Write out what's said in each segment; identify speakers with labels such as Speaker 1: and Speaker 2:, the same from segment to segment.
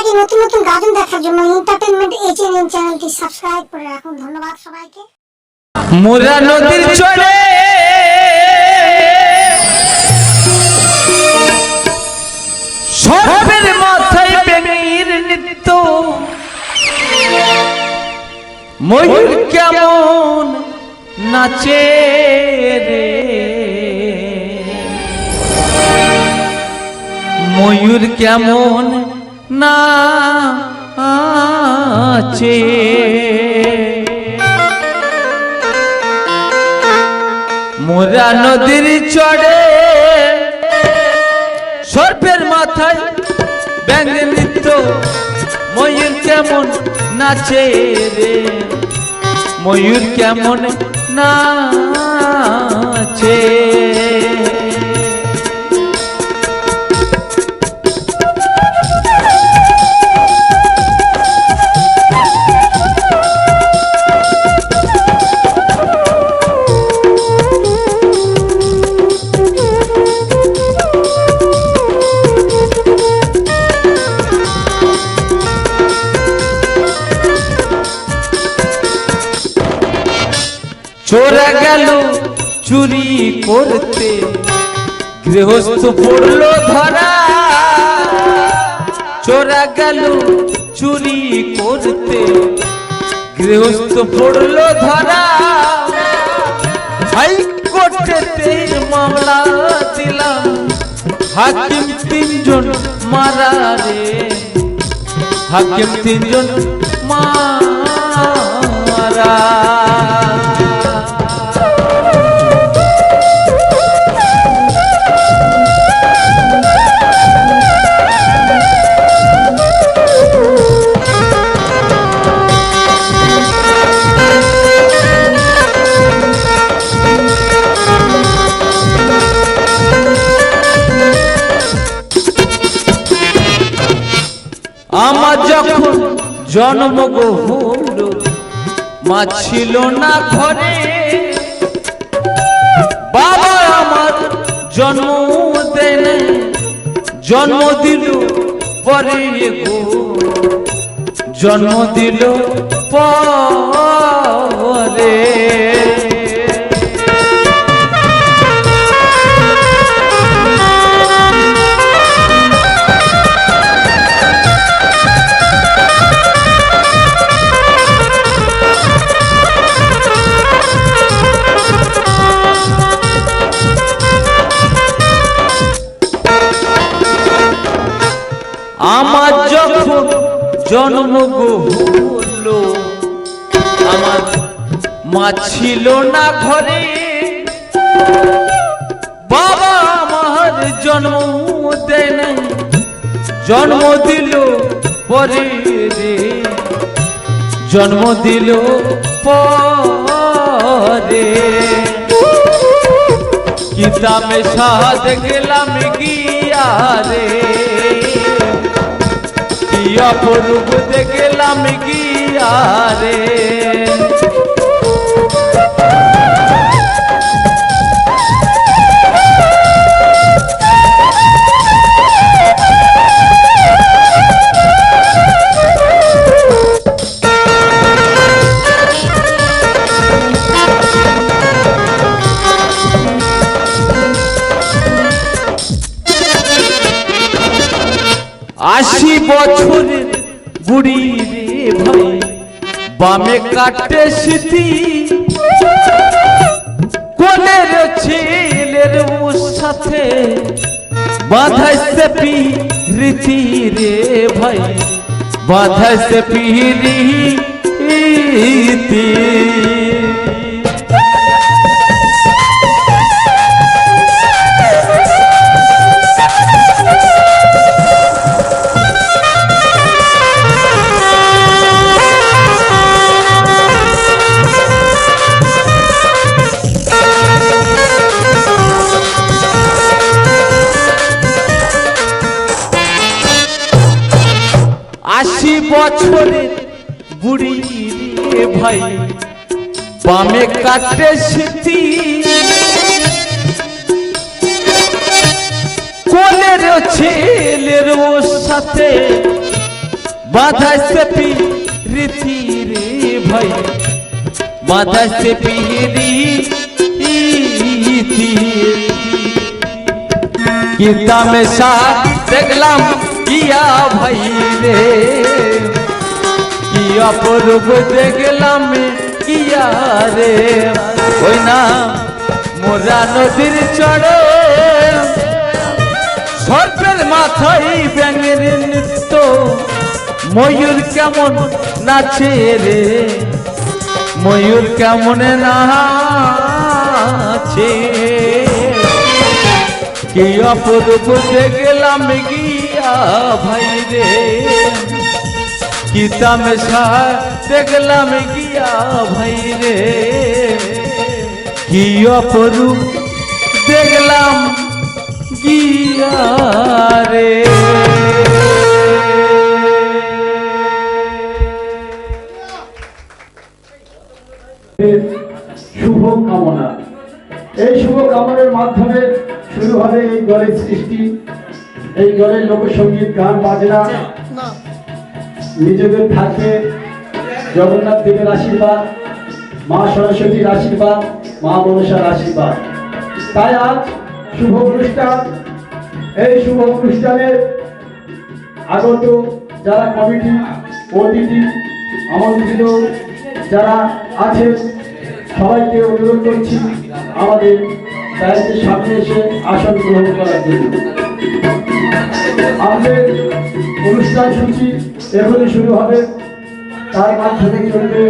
Speaker 1: থেকে নতুন নতুন গাজন দেখার জন্য এন্টারটেইনমেন্ট এইচএনএন চ্যানেলটি সাবস্ক্রাইব করে রাখুন। ধন্যবাদ সবাইকে।
Speaker 2: মোরা নদীর চরে সর্বের মাথায় বেনির নৃত্য, ময়ূর কেমন নাচে রে, ময়ূর কেমন নাচে। মোরা নদীর চড়ে সর্পের মাথায় ব্যাঙ নৃত্য, ময়ূর কেমন নাচে রে, ময়ূর কেমন নাচে। চোরা গেল চুরি করতে, গৃহস্থ পড়ল ধরা। চোরা গেল চুরি করতে, গৃহস্থ পড়ল ধরা। হাইকোর্টেতে মামলা দিলাম, হাকিম তিনজন মারা রে, হাকিম তিনজন মারা। আমার যখন জন্ম হলো, মা ছিল না ঘরে। বাবা আমার জন্ম দেন, জন্ম দিল পরে গো, জন্ম দিল পরে। আমার যখন জন্ম হলো, আমার মা ছিল না ঘরে। বাবা আমার জন্ম দেন, জন্ম দিল পরে রে, জন্ম দিল পরে। কিতাবে সাদ গেলাম গিয়া রে, অপরূপ দেখলাম গিয়া রে। আশি বছরের বুড়ি রে ভাই, বামে কাটে স্মৃতি, কোলের ছেলের সাথে বাঁধাইছে পিরিতি রে ভাই, বাঁধাইছে পিরিতি। আশি বছরের বুড়ি রে ভাই, বামে কাটে স্মৃতি, কোলের ছেলের সাথে বাধাইছে পিরিতি রে ভাই, বাধাইছে পিরিতি। কি তামেশা দেখলাম ইয়া ভাই রে, কি অপরূপ দেখলাম ইয়া রে। ওই না মোরা নদীর চড়ে সর্পের মাথায় ব্যাঙের নৃত্য, ময়ূর কেমন নাচে রে, ময়ূর কেমন নাচে। কি অপরূপ দেখলাম গিয়া ভাই রে, কি তামেশা দেখলাম গিয়া ভাই রে, কি অপরূপ দেখলাম গিয়া রে।
Speaker 3: শুভ কামনা, এই শুভ কামনার মাধ্যমে শুরু হবে এই দলের সৃষ্টি। এই দলের লোকসঙ্গীত, গান বাজনা নিজেদের থাকবে জগন্নাথ দেবের আশীর্বাদ, মা সরস্বতীর আশীর্বাদ, মা মনসার আশীর্বাদ। তাই আজ শুভ অনুষ্ঠান। এই শুভ অনুষ্ঠানে আগত যারা কমিটি, অতিথি, আমন্ত্রিত যারা আছেন সবাইকে অনুরোধ করছি আমাদের দায়িত্বের সামনে এসে আসন গ্রহণ করার জন্য। আমাদের অনুষ্ঠান সূচি এখনই শুরু হবে, তার মাধ্যমে চলবে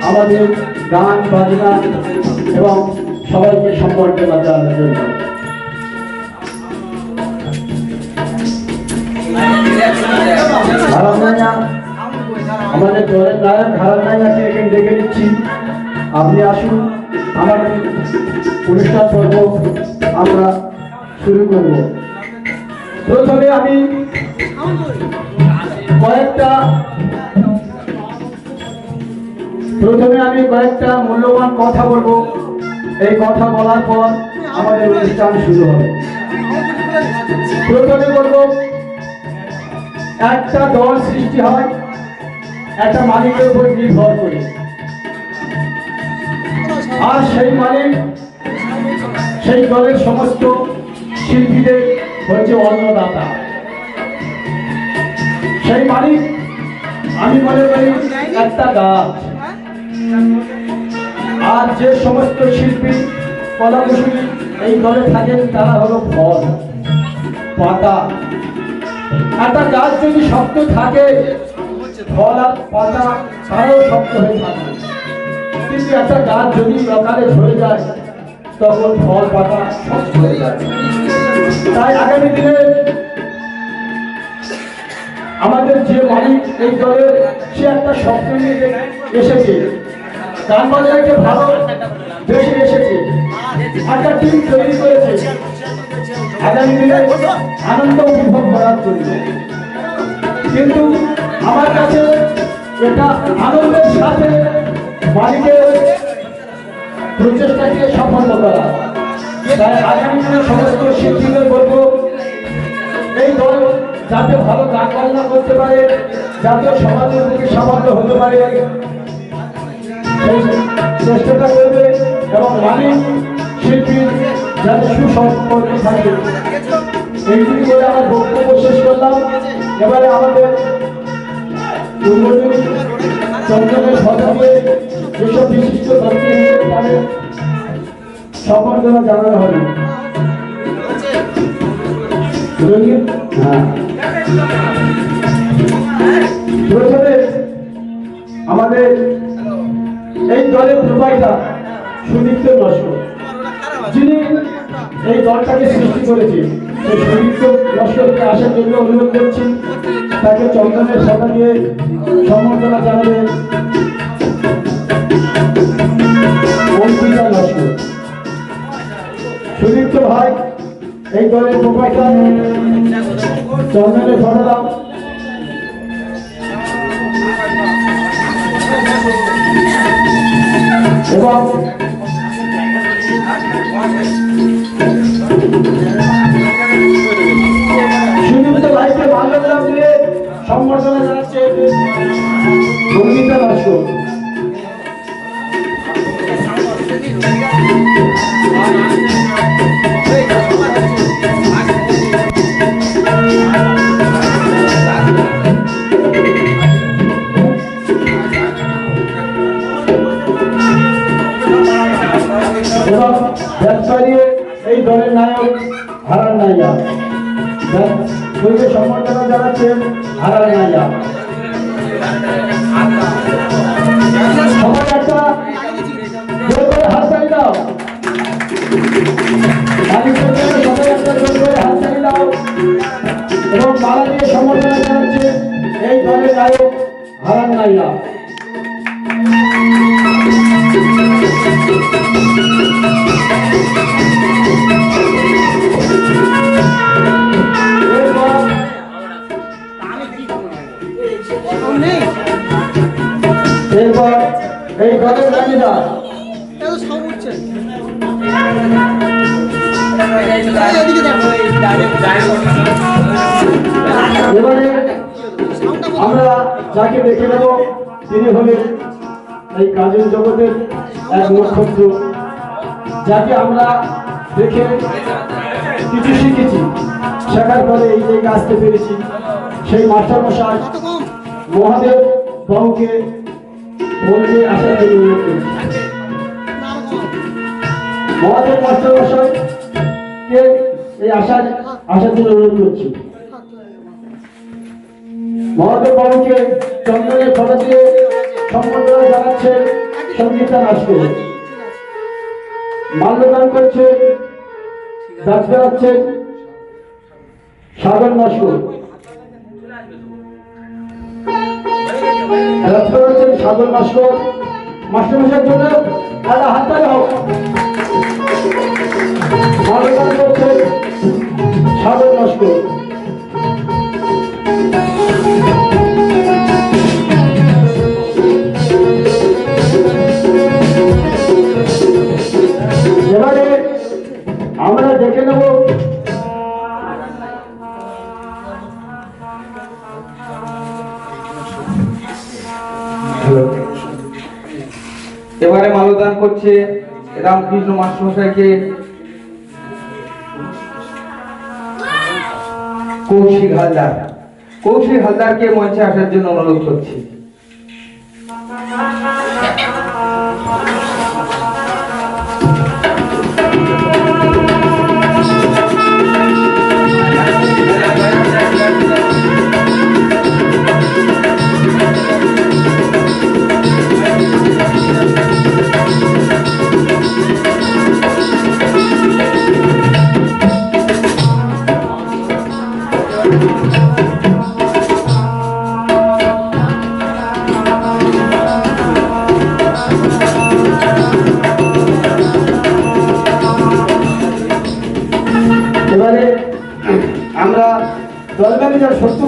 Speaker 3: আমাদের গান বাজনা এবং সবাইকে সম্বর্ধনা জানানোর জন্য। আমাদের দলের নায়ক হারানাইয়াকে এখানে ডেকে নিচ্ছি, আপনি আসুন। আমাদের অনুষ্ঠান পর্ব আমরা শুরু করব। প্রথমে আমি কয়েকটা মূল্যবান কথা বলবো। এই কথা বলার পর আমাদের অনুষ্ঠান শুরু হবে। প্রথমে বলবো, একটা দল সৃষ্টি হয় একটা মালিকের উপর নির্ভর করে, আর সেই মালিক সেই দলের সমস্ত শিল্পীদের হচ্ছে অন্নদাতা। সেই মালিক আমি মনে করি একটা গাছ, আর যে সমস্ত শিল্পী কলাকুশলী এই দলে থাকেন তারা হলো ফল, পাতা। একটা গাছ যদি শক্ত থাকে, ফল আর পাতা তারাও শক্ত হয়ে থাকে। কিন্তু একটা গাছ যদি অকালে ঝরে যায়, তখন ফল পাতা শক্ত হয়ে যায়। তাই আগামী দিনে আমাদের যে মালিক এই দলের, সে একটা স্বপ্ন নিয়ে এসেছে, গান বাজনাকে ভালো বেশি এসেছে, একটা টিম তৈরি করেছে আগামী দিনে আনন্দ উপভোগ করার জন্য। কিন্তু আমার কাছে এটা আনন্দের সাথে মালিকের প্রচেষ্টাকে সাফল্য করা। তাই আগামী দিনে সমস্ত শিল্পীদের বলবো, এই দল যাতে ভালো গান বাজনা করতে পারে, যাতে সমাজের মুখে সাফল্য হতে পারে, সেই চেষ্টাটা করবে এবং মালিক শিল্পীর যাতে সুসম্পর্ক থাকে। এইগুলি বলে আমার বক্তব্য শেষ করলাম। এবারে আমাদের চন্দ্রনের কথা দিয়ে যেসব বিশিষ্ট ব্যক্তি তাদের সম্বর্ধনা জানানো হবে। প্রথমে আমাদের এই দলের প্রোভাইডার সুদীপ্ত নস্কর, যিনি এই দলটাকে সৃষ্টি করেছে, সেই সুদীপ্ত নস্করকে আসার জন্য অনুরোধ করছি। তাকে চন্দনের সাথে দিয়ে সম্বর্ধনা জানাবেন অঙ্কিতা নস্কর। সুদীপ্ত ভাই এই দলের প্রোভাইডার, চন্দনের ফটো দাও। এবং সুদীপ্ত ভাইকে মাল্যদান দিয়ে সম্বর্ধনা সম্বর্ধনা জানাচ্ছে অঙ্কিতা নস্কর। এবং ব্যবসায়ী এই দলের নায়ক হারান নাইয়া, সম্বর্ধনা জানাচ্ছেন হারান নাইয়া। সবাই একটা জোর করে হাততালি দাও, মালিকের জন্য সবাই একটা জোর করে হাততালি দাও। এবং মালা দিয়ে সম্বর্ধনা জানাচ্ছে এই দলের নায়ক হারান নাইয়া। এরপর এই দলের ম্যানেজার এবারে আমরা যাকে দেখে নেব তিনি হলেন এই কাজের জগতের এক নক্ষত্র, যাকে আমরা দেখে কিছু শিখেছি, শেখার পরে এই জায়গায় আসতে পেরেছি। সেই মাস্টারমশাই মহাদেব বাবুকে বলতে আসার জন্য অনুরোধ করছি। মহাদেব মাস্টারমশাইকে এই আসার জন্য অনুরোধ করছি। মহাদেব বাবুকে চন্দনের ফটো দিয়ে সম্বর্ধনা জানাচ্ছে সঙ্গীতা নস্কর। মাল্যদান করছে ডাক বেড়াচ্ছেন সাগর নস্কর। সাগর নস্কর মাস্টারমশাইয়ের জন্য একটা হাততালি হোক। মাল্যদান করছে সাগর নস্কর। এবারে আমরা দেখে নেব
Speaker 4: এবারে মাল্যদান করছে রামকৃষ্ণ মাস্টারমশাইকে কৌশিক হালদার। কৌশিক হালদারকে মঞ্চে আসার জন্য অনুরোধ করছি।
Speaker 3: এবারে আমরা দল ম্যানেজার সত্য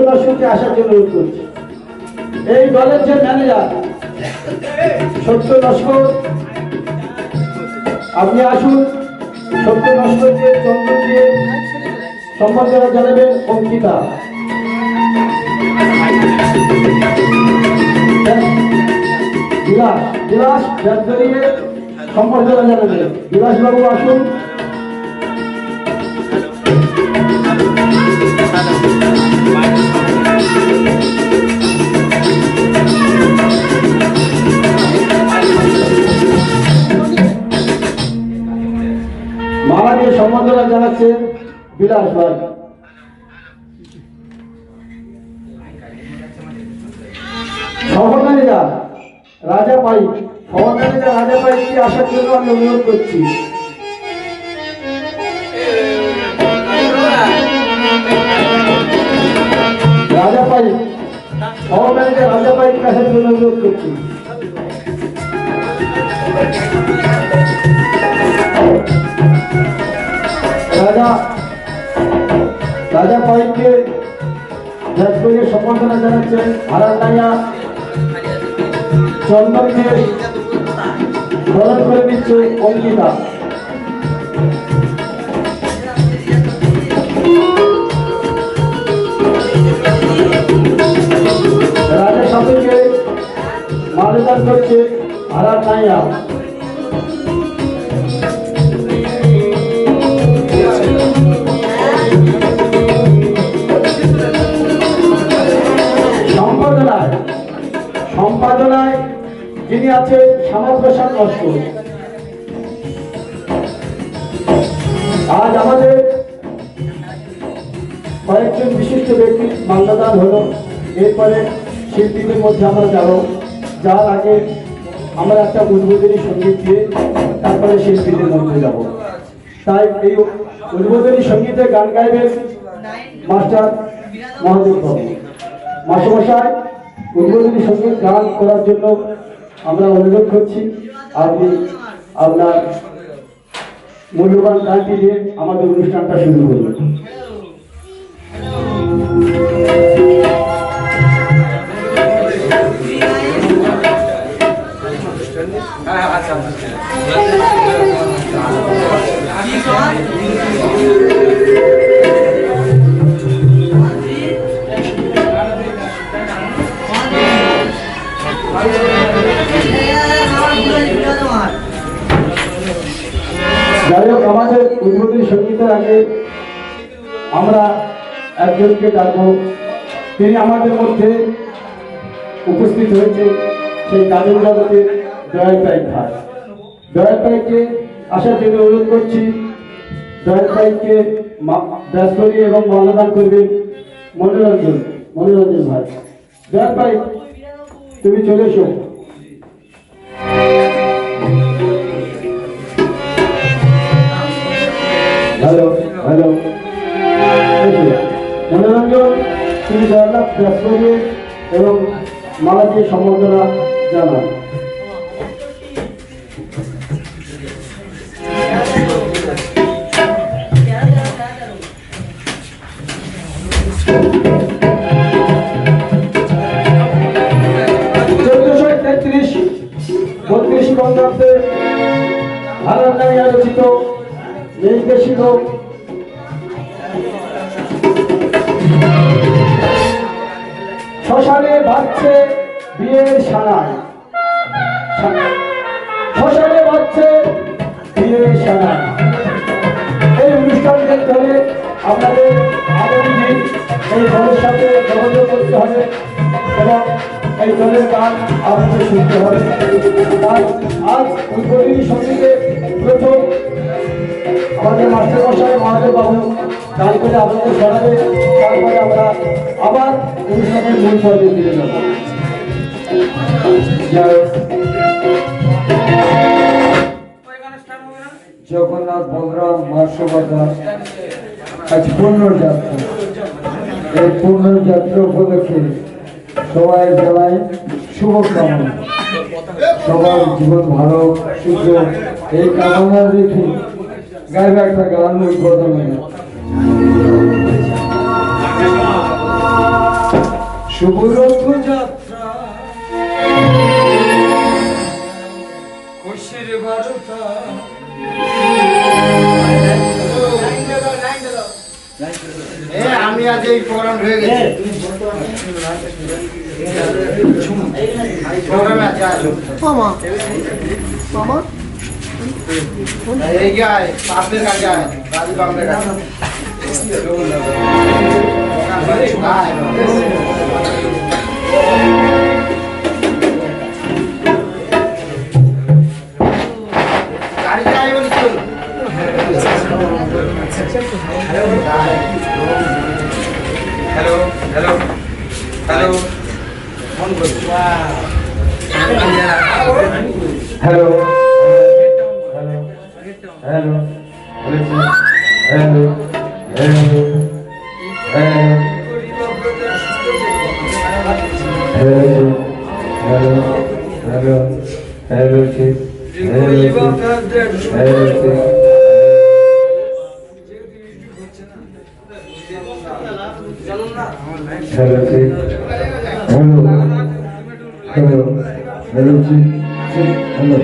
Speaker 3: নস্করকে আসার জন্য অনুরোধ করছি। এই দলের যে ম্যানেজার সত্য নস্কর, আপনি আসুন। সত্য নস্করকে চন্দন দিয়ে সম্বর্ধনা জানাবেন অঙ্কিতা। বিলাস ব্যবসায়ীকে সম্বর্ধনা জানাবেন। বিলাস বাবু আসুন। মালা দিয়ে সম্বর্ধনা জানাচ্ছে বিলাস ভাই। সহম্যানেজার রাজা পাই, সহম্যানেজার রাজা পাইকে আসার জন্য আমি অনুরোধ করছি। রাজা পাই, সহম্যানেজার রাজা পাইকে আসার জন্য অনুরোধ করছি। রাজা পাইককে যাজপুরের সম্বর্ধনা জানাচ্ছেন হারান নাইয়া। চন্দন দিয়ে বরণ করে দিচ্ছে অঙ্কিতা। অনুরোধ করছে হারার নাইয়া সম্পাদনায় যিনি আছে শ্যামাপ্রসাদ লস্কর। আজ আমাদের কয়েকজন বিশিষ্ট ব্যক্তি মাল্যদান হলো, এরপরে শিল্পীদের মধ্যে আমরা যাব, যার আগে আমরা একটা উদ্বোধনী সঙ্গীত দিয়ে তারপরে শিল্পীদের মধ্যে যাব। তাই এই উদ্বোধনী সঙ্গীতে গান গাইবেন মাস্টার মহাদেব বাবু। মাস্টারমশাই উদ্বোধনী সঙ্গীত গান করার জন্য আমরা অনুরোধ করছি, আপনি আপনার মূল্যবান গানটি দিয়ে আমাদের অনুষ্ঠানটা শুরু করবেন। যাই হোক, আমাদের উদ্বোধনী সঙ্গীতের আগে আমরা একজনকে ডাকবো, তিনি আমাদের মধ্যে উপস্থিত হয়েছে সেই কাজের জগতের দয়াল পাইক ভাই। দয়াল পাইককে আসার জন্য অনুরোধ করছি। দয়াল পাইককে ব্যাস করিয়ে এবং মাল্যদান করবেন মনোরঞ্জন ভাই। দয়াল পাইক, তুমি চলে এসো। হ্যালো হ্যালো, মনোরঞ্জন, তুমি দয়ালাভ ব্যাস করিয়ে এবং মালা দিয়ে সম্বর্ধনা জানান। খ্রিস্টাব্দে হারার নাইয়া রচিত নির্দেশিত শ্মশানে বাজছে বিয়ের সানাই, শ্মশানে বাজছে বিয়ের সানাই। এই অনুষ্ঠানকে ধরে আপনাদের আগামী দিন এই দলের সাথে যোগাযোগ করতে হবে এবং এই দলের গান আপনাদের শুনতে হবে। তাই আজ উদ্বোধনী সঙ্গীতে প্রথম আমাদের মাস্টারমশাই মহাদেব বাবু গান করে আপনাদের শোনাবে, তারপরে আমরা আবার অনুষ্ঠানের মূল পর্বে ফিরে যাব।
Speaker 4: জগন্নাথ বলরাম মাসবাদা আজ পুণ্যযাত্রা, এই পুণ্যযাত্রা উপলক্ষে সবাই জানাই শুভকামনা, সবার জীবন ভালো সুখ এই কামনা রেখে গাইবে একটা গান উদ্বোধন। শুভ রথযাত্রা খুশির বার্তা,
Speaker 5: আমি আজ এই প্রোগ্রাম হয়ে গেছে প্রোগ্রামে আছে মামা মামা এই গায় আপনার কাছে আয় রাজু আপনার কাছে গাড়িতে আয় বলি চল
Speaker 4: হ্যালো হ্যালো হ্যালো ফোন করছি। Hello hello hello hello hello hello hello hello ঠিক hello hello Hello, hello, hello, hello, hello,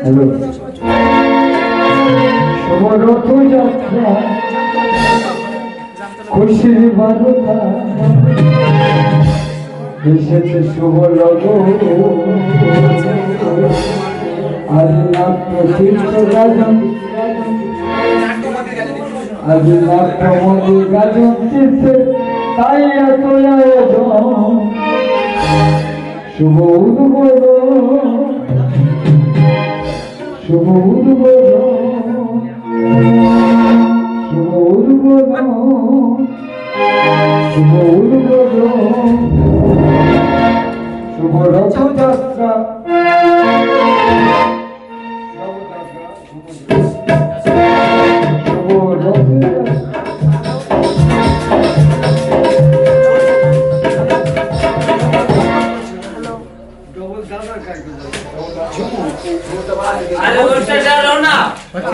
Speaker 4: hello. Shubha Rathyatra খুশির বার্তা
Speaker 3: এসেছে শুভ লগন আজ নাট্য তীর্থ গাজন আজ নাট্যমণি গাজন তীর্থে তাই এত আয়োজন শুভ উদ্বোধন শুভ উদ্বোধন শুভ উদ্বোধন শুভ উদ্বোধন শুভ রথযাত্রা শুভ রথযাত্রা
Speaker 2: আরে ওটা যাও না ওটা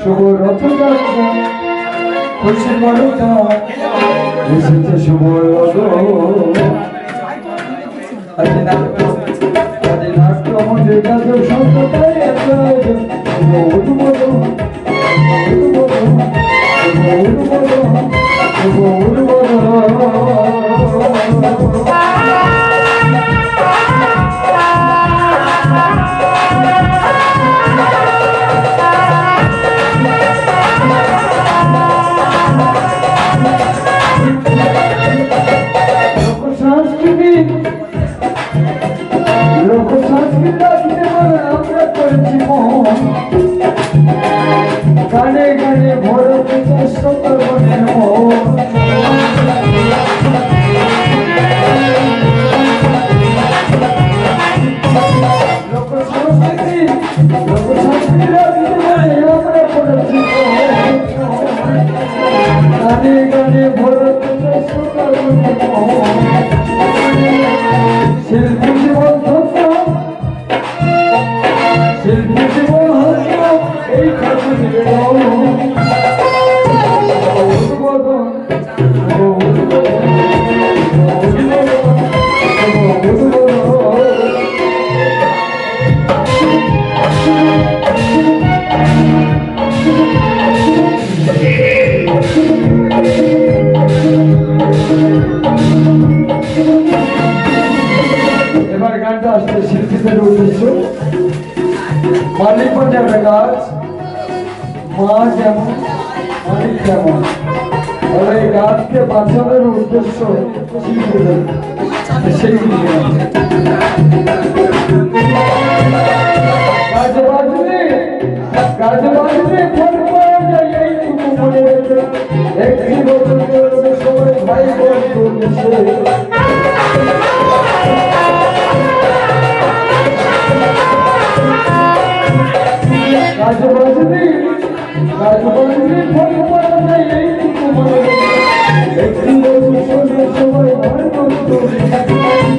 Speaker 3: শুভ রথযাত্রা খুশি মনটা এসেছে শুভ নাট্য আমাদের কাছে সন্ততাই শুভ উদ্বোধন শুভ উদ্বোধন লোক সংস্কৃতি আমরা করেছি মন গানে গানে ভরতে চেষ্টা করবো লোক সংস্কৃতি আমরা করেছি গানে গানে ভরতে চেষ্টা করবো শিল্পী জীবন ধন্য শিল্পী জীবন হন্য এই এবার গানটা আসছে শিল্পীদের উদ্দেশ্য মালিক যাবে গাছ মা যেমন মালিক যেমন আর এই গাছকে বাঁচানোর উদ্দেশ্য শিল্পীদের সেই গাছ বাজলে ফোন করা যায় এইটুকু মনে রেখে একটি বছর করবে সবাই ভাই বোন করছে রাজবাজনী ফোন করা যায় এইটুকু মনে একটি বছর সবাই ভাই বোন করছে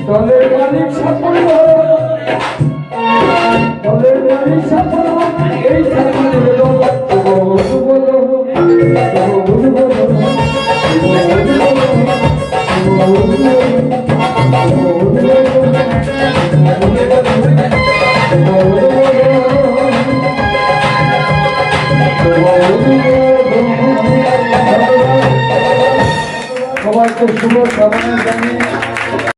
Speaker 3: দলের মালিক সাফল্য